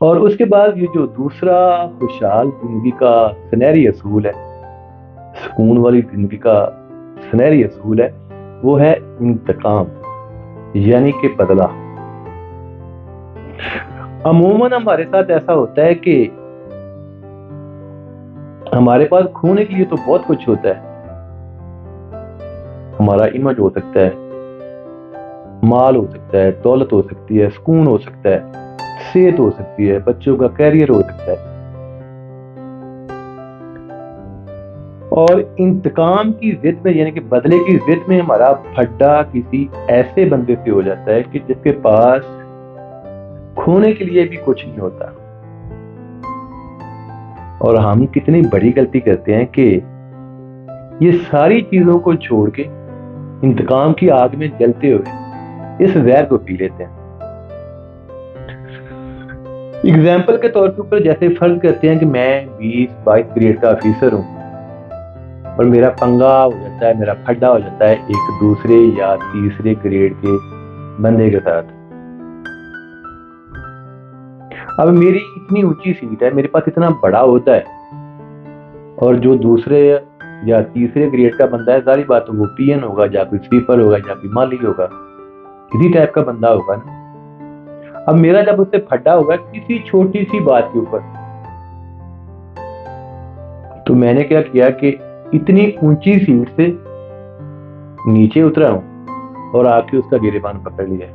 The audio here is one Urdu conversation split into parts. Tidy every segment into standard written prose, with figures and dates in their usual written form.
اور اس کے بعد یہ جو دوسرا خوشحال زندگی کا سنہری اصول ہے، سکون والی زندگی کا سنہری اصول ہے، وہ ہے انتقام، یعنی کہ بدلہ۔ عموماً ہمارے ساتھ ایسا ہوتا ہے کہ ہمارے پاس کھونے کے لیے تو بہت کچھ ہوتا ہے۔ ہمارا امیج ہو سکتا ہے، مال ہو سکتا ہے، دولت ہو سکتی ہے، سکون ہو سکتا ہے، صحت ہو سکتی ہے، بچوں کا کیریئر ہو سکتا ہے۔ اور انتقام کی ضد میں، یعنی کہ بدلے کی ضد میں، ہمارا پھڈا کسی ایسے بندے سے ہو جاتا ہے کہ جس کے پاس کھونے کے لیے بھی کچھ نہیں ہوتا۔ اور ہم کتنی بڑی غلطی کرتے ہیں کہ یہ ساری چیزوں کو چھوڑ کے انتقام کی آگ میں جلتے ہوئے اس زہر کو پی لیتے ہیں۔ اگزامپل کے طور کے اوپر جیسے فرض کرتے ہیں کہ میں 20-22 گریڈ کا آفیسر ہوں اور میرا پنگا ہو جاتا ہے، میرا پھڈا ہو جاتا ہے ایک دوسرے یا تیسرے گریڈ کے بندے کے ساتھ۔ اب میری اتنی اونچی سیٹ ہے، میرے پاس اتنا بڑا ہوتا ہے، اور جو دوسرے یا تیسرے گریڈ کا بندہ ہے، ظاہری بات ہے وہ پی این ہوگا، یا کوئی سویپر ہوگا، یا کوئی مالی ہوگا، کسی ٹائپ کا بندہ ہوگا نا۔ اب میرا جب اس سے پھڈا ہوگا کسی چھوٹی سی بات کے اوپر، تو میں نے کیا کیا کہ اتنی اونچی سیٹ سے نیچے اترا ہوں اور آ کے اس کا گریبان پکڑ لیا۔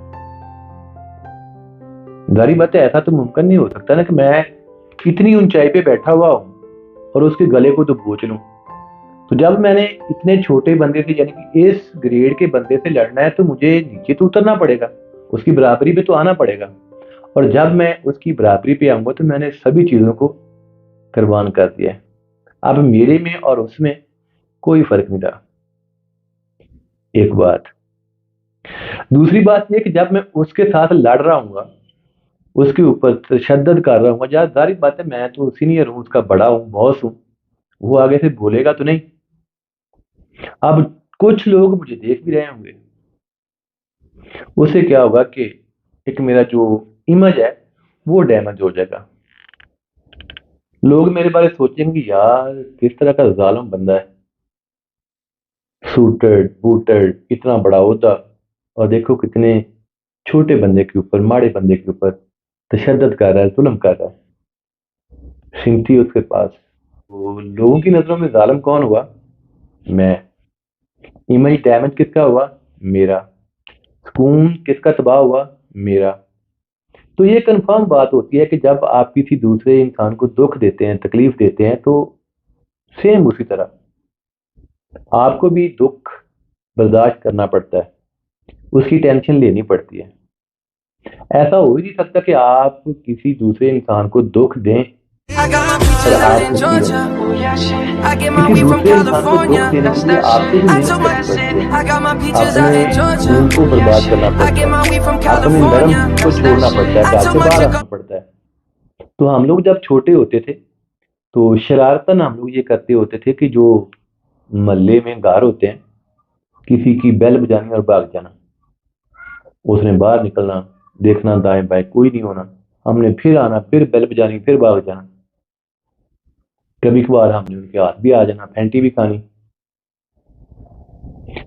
ظاہری بات ہے ایسا تو ممکن نہیں ہو سکتا نا کہ میں اتنی اونچائی پہ بیٹھا ہوا ہوں اور اس کے گلے کو تو بوچھ لوں۔ تو جب میں نے اتنے چھوٹے بندے سے، یعنی کہ اس گریڈ کے بندے سے لڑنا ہے، تو مجھے نیچے تو اترنا پڑے گا، اس کی برابری پہ تو آنا پڑے گا۔ اور جب میں اس کی برابری پہ آؤں گا تو میں نے سبھی چیزوں کو قربان کر دیا ہے۔ اب میرے میں اور اس میں کوئی فرق نہیں رہا۔ ایک بات۔ دوسری بات یہ کہ جب میں اس کے ساتھ لڑ رہا ہوں گا، اس کے اوپر تشدد کر رہا ہوں گا، جہاں ظاہر بات ہے میں تو سینئر ہوں، اس کا بڑا ہوں، باس ہوں، وہ آگے سے بولے گا تو نہیں۔ اب کچھ لوگ مجھے دیکھ بھی رہے ہوں گے، اس سے کیا ہوگا کہ ایک میرا جو امیج ہے وہ ڈیمیج ہو جائے گا۔ لوگ میرے بارے سوچیں گے یار کس طرح کا ظالم بندہ ہے، سوٹڈ بوٹڈ، اتنا بڑا عہدہ، اور دیکھو کتنے چھوٹے بندے کے اوپر، ماڑے بندے کے اوپر تشدد کر رہا ہے، ظلم کر رہا ہے، سمتی اس کے پاس۔ تو لوگوں کی نظروں میں ظالم کون ہوا؟ میں۔ امیج ڈیمیج کس کا ہوا؟ میرا۔ سکون کس کا تباہ ہوا؟ میرا۔ تو یہ کنفرم بات ہوتی ہے کہ جب آپ کسی دوسرے انسان کو دکھ دیتے ہیں، تکلیف دیتے ہیں، تو سیم اسی طرح آپ کو بھی دکھ برداشت کرنا پڑتا ہے، اس کی ٹینشن لینی پڑتی ہے۔ ایسا ہو ہی نہیں سکتا کہ آپ کسی دوسرے انسان کو دکھ دیں اور آپ خوشی رہیں۔ کسی دوسرے انسان کو دکھ دینے کے لیے آپ سے بھی محنت کرنی پڑتی ہے، اپنے خون کو برباد کرنا پڑتا ہے، اپنے نرم کو چھوڑنا پڑتا ہے، گھر سے باہر آنا پڑتا ہے۔ تو ہم لوگ جب چھوٹے ہوتے تھے تو شرارتاً ہم لوگ یہ کرتے ہوتے تھے کہ جو محلے میں گھر ہوتے ہیں، کسی کی بیل بجانی اور بھاگ جانا، اس نے باہر نکلنا، دیکھنا دائیں بائیں کوئی نہیں ہونا، ہم نے پھر آنا، پھر بیل بجانی، پھر بھاگ جانا، کبھی کبھار ہم نے ان کے ہاتھ بھی آ جانا، پھینٹی بھی کھانی۔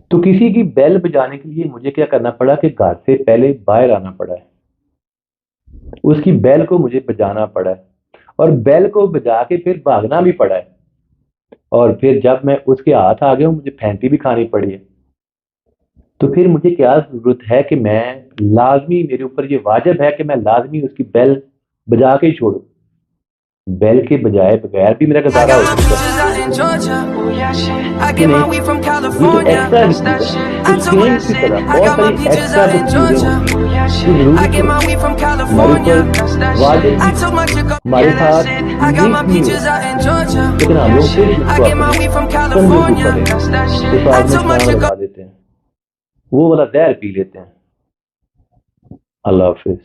تو کسی کی بیل بجانے کے لیے مجھے کیا کرنا پڑا کہ گھر سے پہلے باہر آنا پڑا ہے، اس کی بیل کو مجھے بجانا پڑا ہے، اور بیل کو بجا کے پھر بھاگنا بھی پڑا ہے، اور پھر جب میں اس کے ہاتھ آ گیا ہوں مجھے پھینٹی بھی کھانی پڑی ہے۔ تو پھر مجھے کیا ضرورت ہے کہ میں لازمی، میرے اوپر یہ واجب ہے کہ میں لازمی اس کی بیل بجا کے ہی چھوڑوں۔ بیل کے بجائے بغیر بھی میرا گزارا ہو سکتا ہے کہ نہیں؟ یہ جو ایکسٹرا چیز ہے تو سیم اسی طرح بہت ساری ایکسٹرا جو چیزیں ہوتی ہیں جو ضروری تو ہمارے اوپر واجب بھی، ہمارے ساتھ یونیک بھی ہوتی، لیکن ہم لوگ پھر اس کو اپنے کندھوں کے اوپر لیتے ہیں، اس آگ میں چھلانگ لگا دیتے ہیں، وہ والا زہر پی لیتے ہیں۔ اللہ حافظ۔